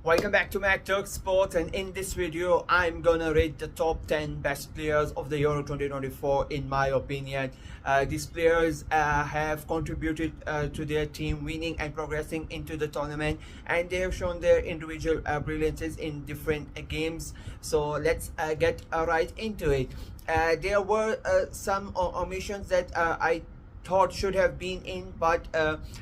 Welcome back to Mac Turk Sports, and in this video I'm gonna rate the top 10 best players of the Euro 2024 in my opinion. These players have contributed to their team winning and progressing into the tournament, and they have shown their individual brilliances in different games. So let's get right into it. There were some omissions that I thought should have been in, but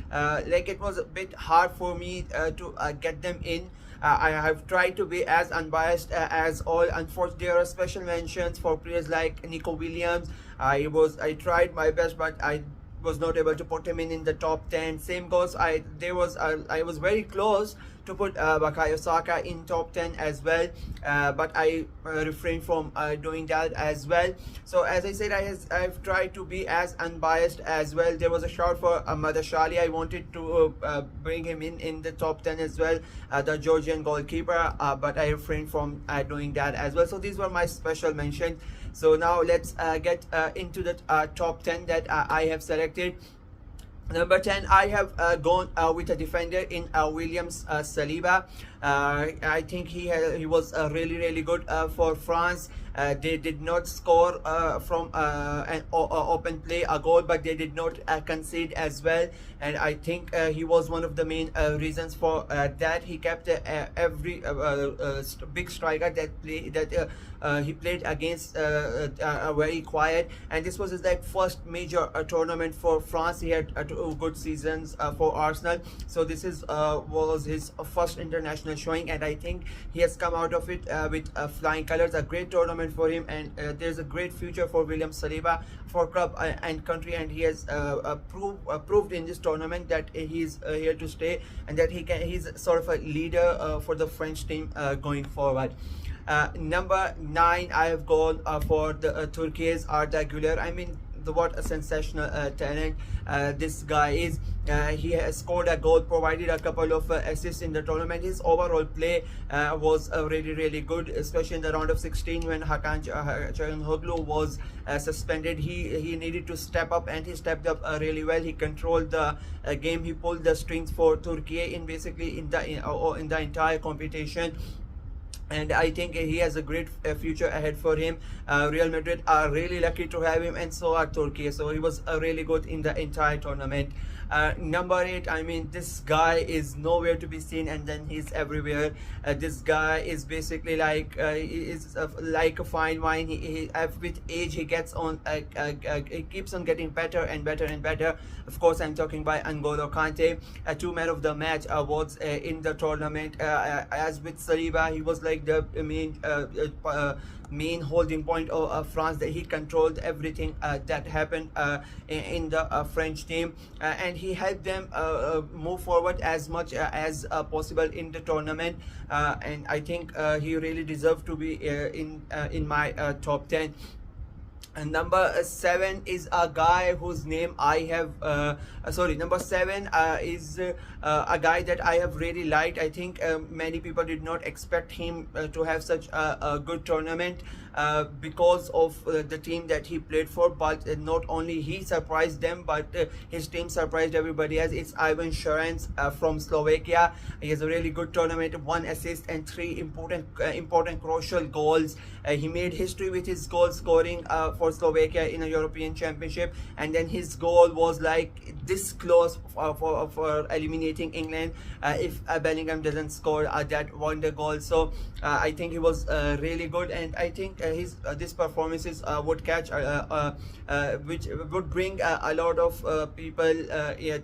like it was a bit hard for me to get them in. I have tried to be as unbiased as all. Unfortunately, there are special mentions for players like Nico Williams. I tried my best, but I was not able to put him in the top 10. Same goes, I was very close to put Bakayo Saka in top 10 as well, but I refrained from doing that as well. So as I said, I've tried to be as unbiased as well. There was a shout for Madashali. I wanted to bring him in the top 10 as well, the Georgian goalkeeper, but I refrained from doing that as well. So these were my special mentions. So now let's get into the top 10 that I have selected. Number 10, I have gone with a defender in Williams Saliba. I think he was really good for France. They did not score from an open play a goal, but they did not concede as well. And I think he was one of the main reasons for that. He kept every big striker he played against very quiet, and this was his first major tournament for France. He had two good seasons for Arsenal, so this was his first international showing, and I think he has come out of it with flying colors. A great tournament for him, and there's a great future for William Saliba for club and country, and he has proved in this tournament that he's here to stay, and that he's sort of a leader for the French team going forward. Number 9, I have gone for the Turkey's Arda Güler. I mean, what a sensational talent this guy is. He has scored a goal, provided a couple of assists in the tournament. His overall play was really good, especially in the round of 16 when Hakan Çalhanoğlu was suspended. He needed to step up, and he stepped up really well. He controlled the game. He pulled the strings for Turkey in the entire competition, and I think he has a great future ahead for him. Real Madrid are really lucky to have him, and so are Turkey. So he was really good in the entire tournament. Number 8, I mean, this guy is nowhere to be seen, and then he's everywhere. This guy is basically like like a fine wine. With age he gets on, he keeps on getting better and better. Of course, I'm talking by N'Golo Kante. 2 man of the match awards in the tournament. As with Saliba, he was like the main holding point of France, that he controlled everything that happened in the French team, and he helped them move forward as much as possible in the tournament, and I think he really deserved to be in my top 10. And number 7 is a guy whose name I have number 7 is a guy that I have really liked. I think many people did not expect him to have such a good tournament because of the team that he played for, but not only he surprised them, but his team surprised everybody else. It's Ivan Šerenc from Slovakia. He has a really good tournament, 1 assist and 3 important crucial goals. He made history with his goal scoring for Slovakia in a European Championship, and then his goal was like this close for eliminating England if Bellingham doesn't score that wonder goal. So I think he was really good, and I think these performances would catch which would bring a lot of people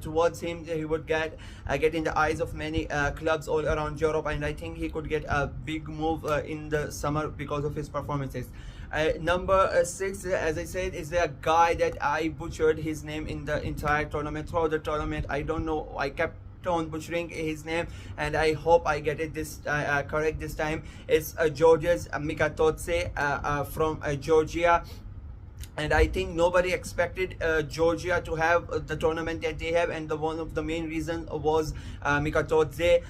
towards him. He would get in the eyes of many clubs all around Europe, and I think he could get a big move in the summer because of his performances. Number 6, as I said, is a guy that I butchered his name in the entire tournament. Throughout the tournament, I don't know, I kept on butchering his name, and I hope I get it correct this time. It's Georgios Mikatotse from Georgia. and I think nobody expected Georgia to have the tournament that they have, and one of the main reason was Mikatodze,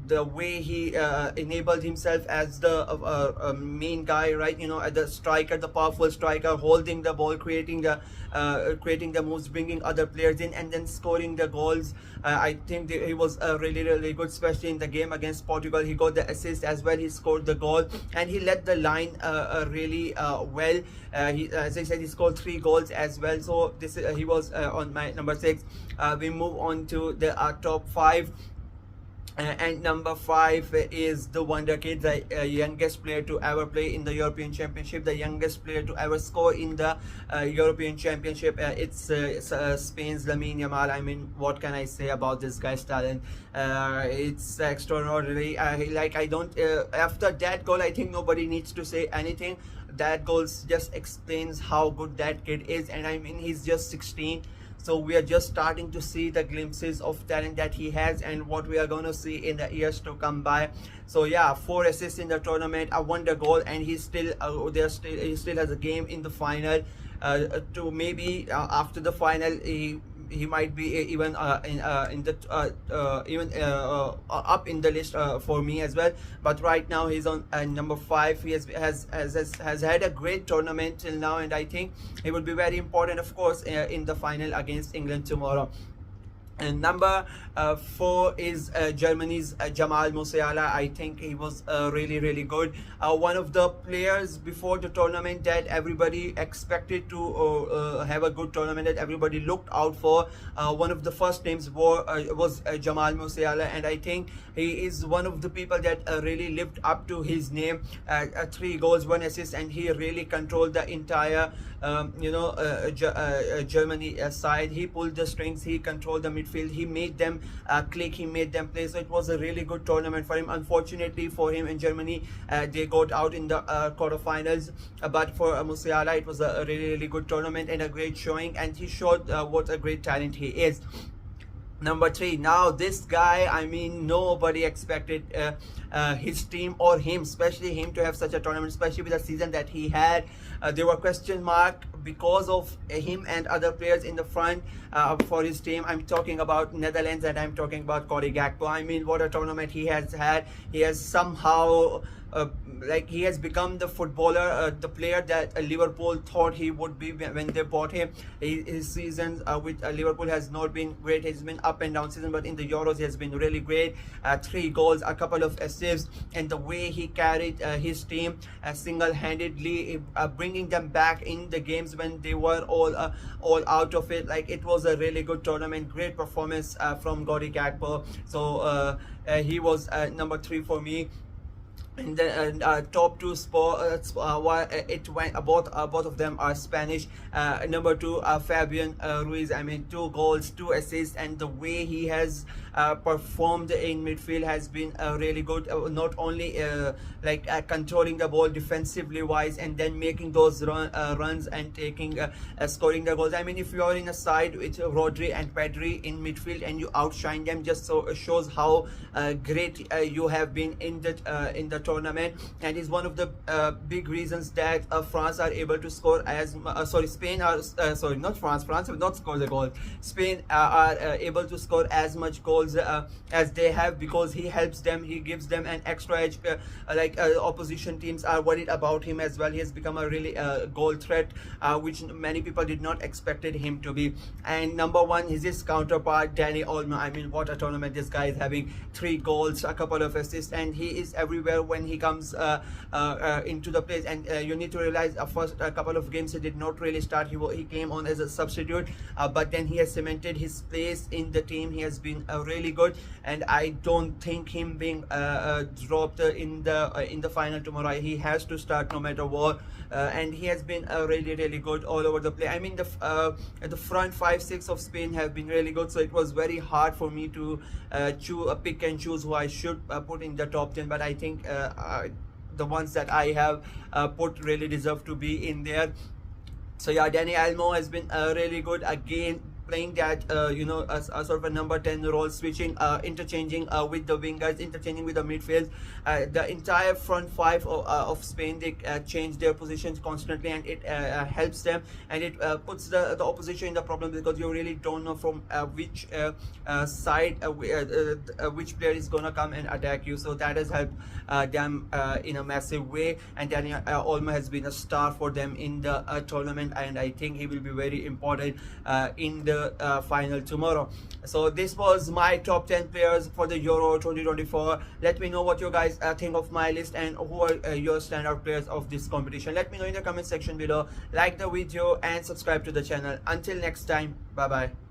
the way he enabled himself as the main guy, right? You know, as the striker, the powerful striker, holding the ball, creating the moves, bringing other players in, and then scoring the goals. I think he was really good, especially in the game against Portugal. He got the assist as well. He scored the goal, and he led the line really well. As I said, he scored 3 goals as well. So this he was on my number 6. We move on to the top 5. And number 5 is the wonder kid, the youngest player to ever play in the European Championship, the youngest player to ever score in the European Championship. It's Spain's Lamine Yamal. I mean, what can I say about this guy's talent? It's extraordinary. I don't. After that goal, I think nobody needs to say anything. That goal just explains how good that kid is, and I mean, he's just 16. So we are just starting to see the glimpses of talent that he has, and what we are going to see in the years to come by. So yeah, 4 assists in the tournament, a wonder goal, and he still he still has a game in the final. To maybe after the final, he might be even in the up in the list for me as well. But right now he's on number 5. He has had a great tournament till now, and I think he will be very important, of course, in the final against England tomorrow. And number 4 is Germany's Jamal Musiala. I think he was really good. One of the players before the tournament that everybody expected to have a good tournament, that everybody looked out for. One of the first names was Jamal Musiala, and I think he is one of the people that really lived up to his name. 3 goals, 1 assist, and he really controlled the entire Germany side. He pulled the strings, he controlled the midfield, he made them click, he made them play. So it was a really good tournament for him. Unfortunately for him in Germany, they got out in the quarterfinals, but for Musiala it was a really good tournament and a great showing, and he showed what a great talent he is. Number 3, now this guy, I mean, nobody expected his team or him, especially him, to have such a tournament, especially with the season that he had. There were question marks because of him and other players in the front for his team. I'm talking about Netherlands, and I'm talking about Cody Gakpo. I mean, what a tournament he has had. He has somehow he has become the footballer, the player that Liverpool thought he would be when they bought him. His seasons with Liverpool has not been great. He's been up and down season, but in the Euros he has been really great. 3 goals, a couple of assists, and the way he carried his team single-handedly, bringing them back in the games when they were all out of it. Like, it was a really good tournament, great performance from Cody Gakpo. So he was number 3 for me. And then top 2 spots, it went both of them are Spanish. Number 2, Fabian Ruiz. I mean, 2 goals, 2 assists, and the way he has performed in midfield has been really good. Not only controlling the ball defensively wise, and then making those runs and taking scoring the goals. I mean, if you are in a side with Rodri and Pedri in midfield and you outshine them, just so shows how great you have been in the tournament. And is one of the big reasons that France are able to score Spain are France have not scored the goal. Spain are able to score as much goals as they have, because he helps them, he gives them an extra edge. Opposition teams are worried about him as well. He has become a really goal threat, which many people did not expected him to be. And number 1 is his counterpart, Dani Olmo. I mean, what a tournament this guy is having. 3 goals, a couple of assists, and he is everywhere when he comes into the place. And you need to realize, first a couple of games he did not really start. He came on as a substitute, but then he has cemented his place in the team. He has been really good, and I don't think him being dropped in the final tomorrow. He has to start no matter what, and he has been really good all over the play. I mean, the front 5-6 of Spain have been really good, so it was very hard for me to pick and choose who I should put in the top 10, but I think the ones that I have put really deserve to be in there. So yeah, Dani Olmo has been really good again. playing that a sort of a number 10 role, switching, interchanging with the wingers, interchanging with the midfield. The entire front five of Spain, they change their positions constantly, and it helps them, and it puts the opposition in the problem, because you really don't know from which side which player is gonna come and attack you. So that has helped them in a massive way, and Dani Olmo has been a star for them in the tournament, and I think he will be very important in the final tomorrow. So this was my top 10 players for the Euro 2024. Let me know what you guys think of my list, and who are your standout players of this competition. Let me know in the comment section below. Like the video and subscribe to the channel. Until next time, bye bye.